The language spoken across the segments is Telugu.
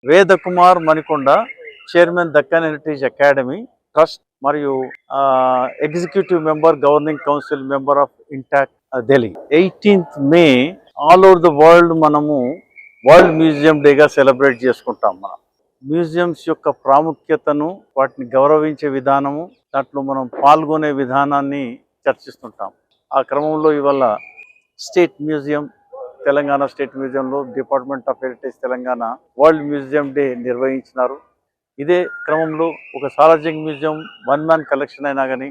Vedakumar Manikonda, chairman Deccan heritage academy trust మరియు executive member governing council member of INTACH Delhi. 18th May all over the world మనము వరల్డ్ మ్యూజియం డేగా సెలబ్రేట్ చేసుకుంటాం. మనం మ్యూజియంస్ యొక్క ప్రాముఖ్యతను, వాటిని గౌరవించే విధానము, దాంట్లో మనం పాల్గొనే విధానాన్ని చర్చిస్తుంటాం. ఆ క్రమంలో ఇవాళ స్టేట్ మ్యూజియం, తెలంగాణ స్టేట్ మ్యూజియంలో department of heritage Telangana world museum day నిర్వహించినారు. ఇదే క్రమంలో ఒక Salar Jung museum one man collection అయినా కానీ,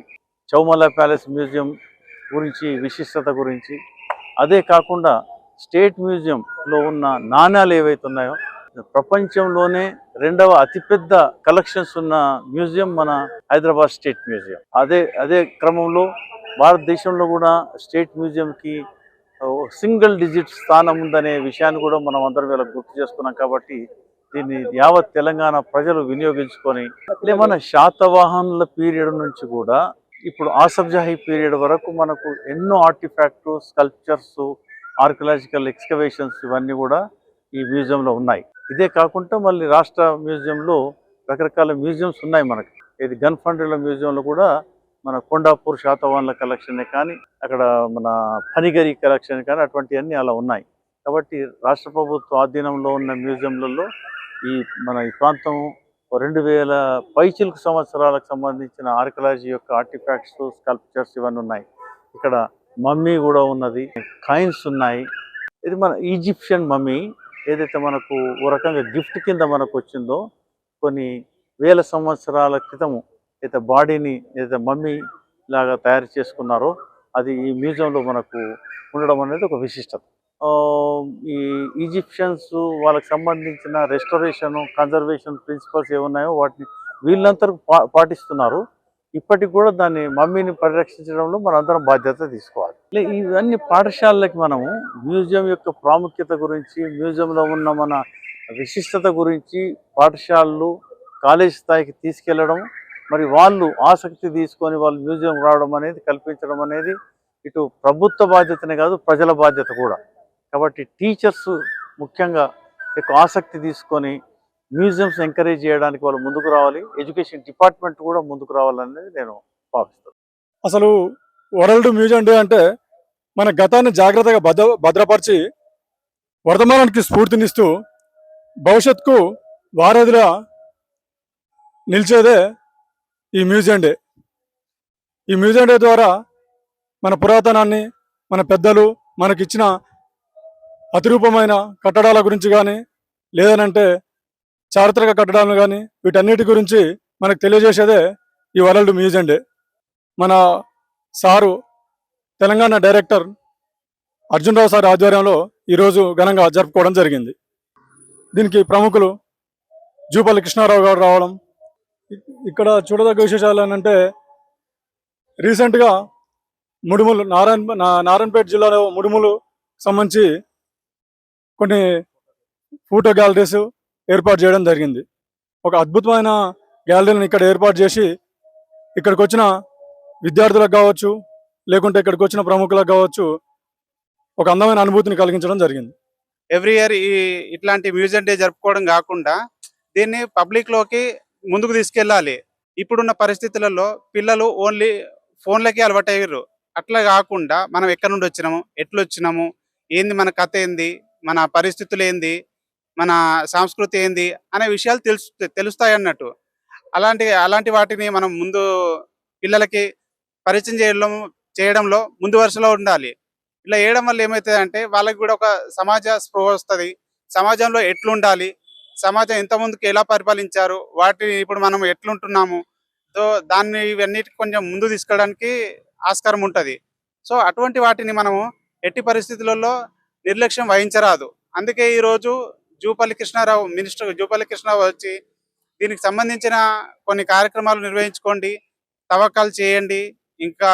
చౌమలా ప్యాలెస్ మ్యూజియం గురించి విశిష్టత గురించి, అదే కాకుండా స్టేట్ మ్యూజియంలో ఉన్న నాణ్యాలు ఏవైతే ఉన్నాయో, ప్రపంచంలోనే రెండవ అతిపెద్ద కలెక్షన్స్ ఉన్న మ్యూజియం మన హైదరాబాద్ స్టేట్ మ్యూజియం. అదే క్రమంలో భారతదేశంలో కూడా స్టేట్ మ్యూజియంకి సింగిల్ డిజిట్ స్థానం ఉందనే విషయాన్ని కూడా మనం అందరం ఇలా గుర్తు చేసుకున్నాం. కాబట్టి దీన్ని యావత్ తెలంగాణ ప్రజలు వినియోగించుకొని, మన శాతవాహనుల పీరియడ్ నుంచి కూడా ఇప్పుడు ఆసఫ్జాహీ పీరియడ్ వరకు మనకు ఎన్నో ఆర్టిఫాక్టు, స్కల్ప్చర్స్, ఆర్కియలాజికల్ ఎక్స్కవేషన్స్ ఇవన్నీ కూడా ఈ మ్యూజియంలో ఉన్నాయి. ఇదే కాకుండా మళ్ళీ రాష్ట్ర మ్యూజియంలో రకరకాల మ్యూజియంస్ ఉన్నాయి మనకి. ఇది గన్ఫండ్రీల మ్యూజియంలో కూడా మన కొండాపూర్ శాతవాహనుల కలెక్షనే కానీ, అక్కడ మన ఫణిగరి కలెక్షన్ కానీ, అటువంటివన్నీ అలా ఉన్నాయి. కాబట్టి రాష్ట్ర ప్రభుత్వ ఆధీనంలో ఉన్న మ్యూజియంలలో మన ఈ ప్రాంతం 2000 పైచిలకు సంవత్సరాలకు సంబంధించిన ఆర్కియాలజీ యొక్క ఆర్టిఫాక్ట్స్, స్కల్ప్చర్స్ ఇవన్నీ ఉన్నాయి. ఇక్కడ మమ్మీ కూడా ఉన్నది, కాయిన్స్ ఉన్నాయి. ఇది మన ఈజిప్షియన్ మమ్మీ ఏదైతే మనకు ఓ రకంగా గిఫ్ట్ కింద మనకు వచ్చిందో, కొన్ని వేల సంవత్సరాల క్రితము అయితే బాడీని ఏదైతే మమ్మీ లాగా తయారు చేసుకున్నారో అది ఈ మ్యూజియంలో మనకు ఉండడం అనేది ఒక విశిష్టత. ఈ ఈజిప్షియన్స్ వాళ్ళకి సంబంధించిన రెస్టోరేషన్, కన్జర్వేషన్ ప్రిన్సిపల్స్ ఏమున్నాయో వాటిని వీళ్ళంతా పాటిస్తున్నారు. ఇప్పటికి కూడా దాన్ని మమ్మీని పరిరక్షించడంలో మనందరం బాధ్యత తీసుకోవాలి. ఇవన్నీ పాఠశాలలకి మనము మ్యూజియం యొక్క ప్రాముఖ్యత గురించి, మ్యూజియంలో ఉన్న మన విశిష్టత గురించి పాఠశాలలు, కాలేజ్ స్థాయికి తీసుకెళ్లడం, మరి వాళ్ళు ఆసక్తి తీసుకొని వాళ్ళు మ్యూజియం రావడం అనేది, కల్పించడం అనేది ఇటు ప్రభుత్వ బాధ్యతనే కాదు, ప్రజల బాధ్యత కూడా. కాబట్టి టీచర్స్ ముఖ్యంగా ఎక్కువ ఆసక్తి తీసుకొని మ్యూజియంస్ ఎంకరేజ్ చేయడానికి వాళ్ళు ముందుకు రావాలి. ఎడ్యుకేషన్ డిపార్ట్మెంట్ కూడా ముందుకు రావాలనేది నేను భావిస్తాను. అసలు వరల్డ్ మ్యూజియం డే అంటే మన గతాన్ని జాగ్రత్తగా భద్రపరిచి వర్తమానానికి స్ఫూర్తినిస్తూ భవిష్యత్తుకు వారధిలా నిలిచేదే ఈ మ్యూజియం డే. ఈ మ్యూజియం డే ద్వారా మన పురాతనాన్ని, మన పెద్దలు మనకిచ్చిన అతిరూపమైన కట్టడాల గురించి కానీ, లేదనంటే చారిత్రక కట్టడాలను కానీ, వీటన్నిటి గురించి మనకు తెలియజేసేదే ఈ వరల్డ్ మ్యూజియం డే. మన సారు తెలంగాణ డైరెక్టర్ అర్జున్ రావు సార్ ఆధ్వర్యంలో ఈరోజు ఘనంగా జరుపుకోవడం జరిగింది. దీనికి ప్రముఖులు జూపల్లి కృష్ణారావు గారు రావడం. ఇక్కడ చూడదగ్గ విశేషాలు ఏంటంటే, రీసెంట్గా ముడుములు నారాయణపేట జిల్లాలో ముడుములు సంబంధించి కొన్ని ఫోటో గ్యాలరీస్ ఏర్పాటు చేయడం జరిగింది. ఒక అద్భుతమైన గ్యాలరీని ఇక్కడ ఏర్పాటు చేసి ఇక్కడికి వచ్చిన విద్యార్థులకు కావచ్చు, లేకుంటే ఇక్కడికి వచ్చిన ప్రముఖులకు కావచ్చు, ఒక అందమైన అనుభూతిని కలిగించడం జరిగింది. ఎవ్రీ ఇయర్ ఇట్లాంటి మ్యూజియం డే జరుపుకోవడం కాకుండా దీన్ని పబ్లిక్లోకి ముందుకు తీసుకెళ్ళాలి. ఇప్పుడున్న పరిస్థితులలో పిల్లలు ఓన్లీ ఫోన్లకి అలవాటయ్యారు. అట్లా కాకుండా మనం ఎక్కడి నుండి వచ్చినాము, ఎట్లొచ్చినాము, ఏంది మన కథ ఏంది, మన పరిస్థితులు ఏంది, మన సంస్కృతి ఏంది అనే విషయాలు తెలుస్తాయి అన్నట్టు. అలాంటి వాటిని మనం ముందు పిల్లలకి పరిచయం చేయడంలో ముందు వరుసలో ఉండాలి. ఇలా చేయడం వల్ల ఏమవుతుందంటే వాళ్ళకి కూడా ఒక సమాజ స్పృహ వస్తుంది. సమాజంలో ఎట్లుండాలి, సమాజం ఇంతకుముందుకు ఎలా పరిపాలించారు, వాటిని ఇప్పుడు మనం ఎట్లుంటున్నాము, సో దాన్ని ఇవన్నిటికి కొంచెం ముందు తీసుకెళ్ళడానికి ఆస్కారం ఉంటుంది. సో అటువంటి వాటిని మనము ఎట్టి పరిస్థితులలో నిర్లక్ష్యం వహించరాదు. అందుకే ఈరోజు మినిస్టర్ జూపల్లి కృష్ణారావు వచ్చి దీనికి సంబంధించిన కొన్ని కార్యక్రమాలు నిర్వహించుకోండి, తవ్వకాలు చేయండి, ఇంకా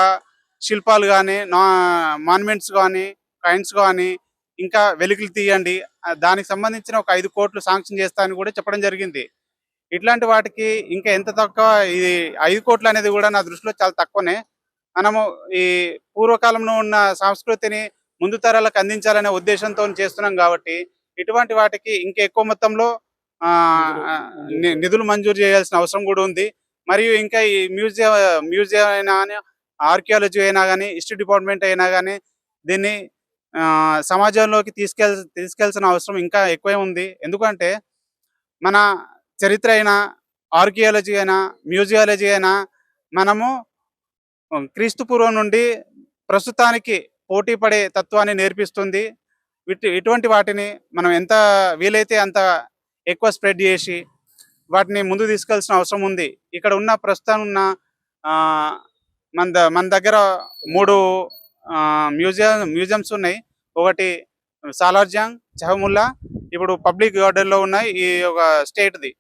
శిల్పాలు కానీ, మాన్యుమెంట్స్ కానీ, కాయిన్స్ కానీ, ఇంకా వెలుగులు తీయండి, దానికి సంబంధించిన ఒక 5 కోట్లు శాంక్షన్ చేస్తా అని కూడా చెప్పడం జరిగింది. ఇట్లాంటి వాటికి ఇంకా ఎంత తక్కువ, ఇది 5 కోట్లు అనేది కూడా నా దృష్టిలో చాలా తక్కువనే. మనము ఈ పూర్వకాలంలో ఉన్న సంస్కృతిని ముందు తరాలకు అందించాలనే ఉద్దేశంతో చేస్తున్నాం కాబట్టి ఇటువంటి వాటికి ఇంకా ఎక్కువ మొత్తంలో ఆ, నిధులు మంజూరు చేయాల్సిన అవసరం కూడా ఉంది. మరియు ఇంకా ఈ మ్యూజియం అయినా కానీ, ఆర్కియాలజీ అయినా కానీ, హిస్టరీ డిపార్ట్మెంట్ అయినా కానీ దీన్ని సమాజంలోకి తీసుకెళ్లాల్సిన అవసరం ఇంకా ఎక్కువే ఉంది. ఎందుకంటే మన చరిత్ర అయినా, ఆర్కియాలజీ అయినా, మ్యూజియాలజీ అయినా మనము క్రీస్తు పూర్వం నుండి ప్రస్తుతానికి పోటీ పడే తత్వాన్ని నేర్పిస్తుంది. ఇటువంటి వాటిని మనం ఎంత వీలైతే అంత ఎక్కువ స్ప్రెడ్ చేసి వాటిని ముందుకు తీసుకెళ్లాల్సిన అవసరం ఉంది. ఇక్కడ ఉన్న ప్రస్తుతం ఉన్న ఆహ్, మన దగ్గర 3 మ్యూజియంస్ ఉన్నాయి. ఒకటి సాలార్జంగ్, చెహముల్లా, ఇప్పుడు పబ్లిక్ గార్డెన్‌లో ఉన్నాయి. ఈ ఒక స్టేట్‌ది.